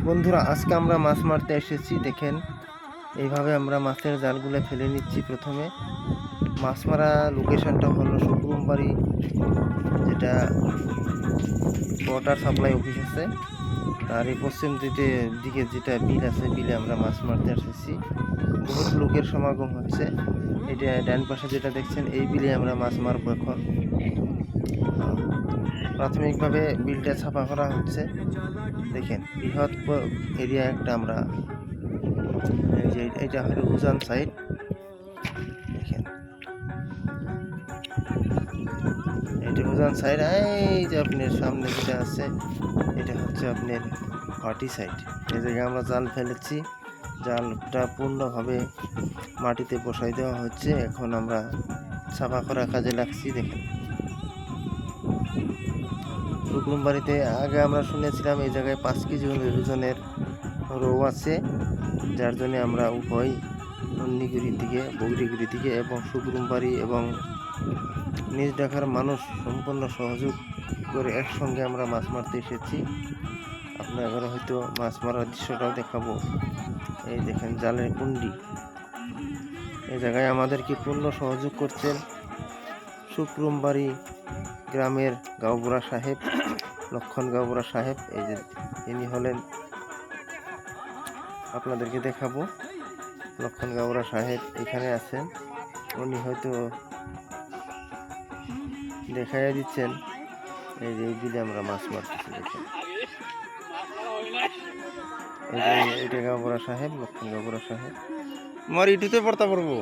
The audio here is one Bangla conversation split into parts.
বন্ধুরা, আজকে আমরা মাছ মারতে এসেছি। দেখেন, এইভাবে আমরা মাছের জালগুলো ফেলে নিচ্ছি। প্রথমে মাছ মারা লোকেশনটা হলো সুকুরুমবাড়ি, যেটা ওয়াটার সাপ্লাই অফিস আছে, তার এই পশ্চিম দিকে যেটা বিল আছে, বিলে আমরা মাছ মারতে এসেছি। বহুত লোকের সমাগম হচ্ছে। এটা ডান পাশে যেটা দেখছেন, এই বিলে আমরা মাছ মারবো এখন। প্রাথমিকভাবে বিলটা ছাপা করা হচ্ছে। দেখেন, বৃহৎ এরিয়া একটা আমরা, এই যে এটা হলো উজান সাইড। দেখেন, এটা উজান সাইড। এই যে আপনার সামনে যেটা আছে, এটা হচ্ছে আপনার ভাটি সাইড। এই জায়গায় আমরা জাল ফেলেছি। জালটা পূর্ণভাবে মাটিতে বসাই দেওয়া হচ্ছে। এখন আমরা ছাপা করা কাজে লাগছি। দেখেন, সুকুরুমবাড়িতে আগে আমরা শুনেছিলাম এই জায়গায় 5 কেজি ওজনের রৌ আছে, যার জন্য আমরা উভয় নন্দিগুড়ির দিকে, বগরিগুড়ি দিকে এবং সুকুরুমবাড়ি এবং নিজ ঢাকার মানুষ সম্পূর্ণ সহযোগ করে একসঙ্গে আমরা মাছ মারতে এসেছি। আপনাদের হয়তো মাছ মারার দৃশ্যটাও দেখাবো। এই দেখেন জালের কুন্ডি। এই জায়গায় আমাদেরকে পূর্ণ সহযোগ করছেন সুকুরুমবাড়ি গ্রামের গাঁওবুড়া সাহেব, লক্ষণ গাঁওবুড়া সাহেব। এই যে ইনি হলেন, আপনাদেরকে দেখাবো, লক্ষণ গাঁওবুড়া সাহেব এখানে আছেন। উনি হয়তো দেখাইয়া দিচ্ছেন। এই যে এই বিলে আমরা মাছ মারতেছি। দেখেন, এইটা গাঁওবুড়া সাহেব, লক্ষণ গাঁওবুড়া সাহেব। আমার ইটুতে পড়তা পড়বো,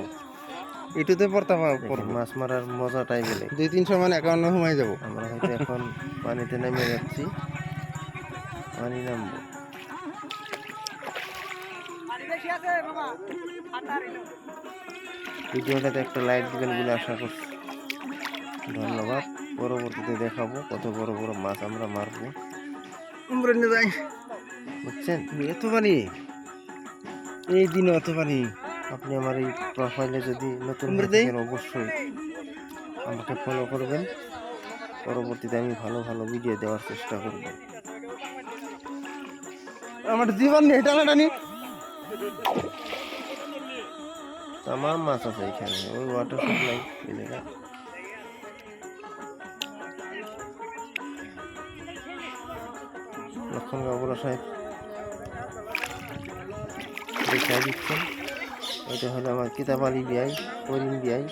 ইটুতে পড়তা পড়বো। মাছ মারার মজাটাই গেলে 2-300 মানে 51 সময় যাবো। আমরা হয়তো এখন পানিতে নেমে যাচ্ছি। পানি নামবো। ভিডিওটাতে একটা লাইক দিবেন বলে আশা করছি। ধন্যবাদ। পরবর্তীতে দেখাবো কত বড় বড় মাছ আমরা মারবো। বুঝছেন, এত পানি, এই দিনে অত পানি। আপনি আমার এই প্রোফাইলে যদি নতুন হয়ে থাকেন, অবশ্যই আমাকে ফলো করবেন। পরবর্তীতে আমি ভালো ভালো ভিডিও দেওয়ার চেষ্টা করব। আমার জীবন নেই টানাটানি। তামাম মাছ আছে এখানে, ওই ওয়াটার সাপ্লাই এই জায়গায়। লক্ষণ গাঁওবুড়া সাহেব দেখাই দিচ্ছেন। এটা হলো আমার কিতাব আলী বিআই, করিম বিআই।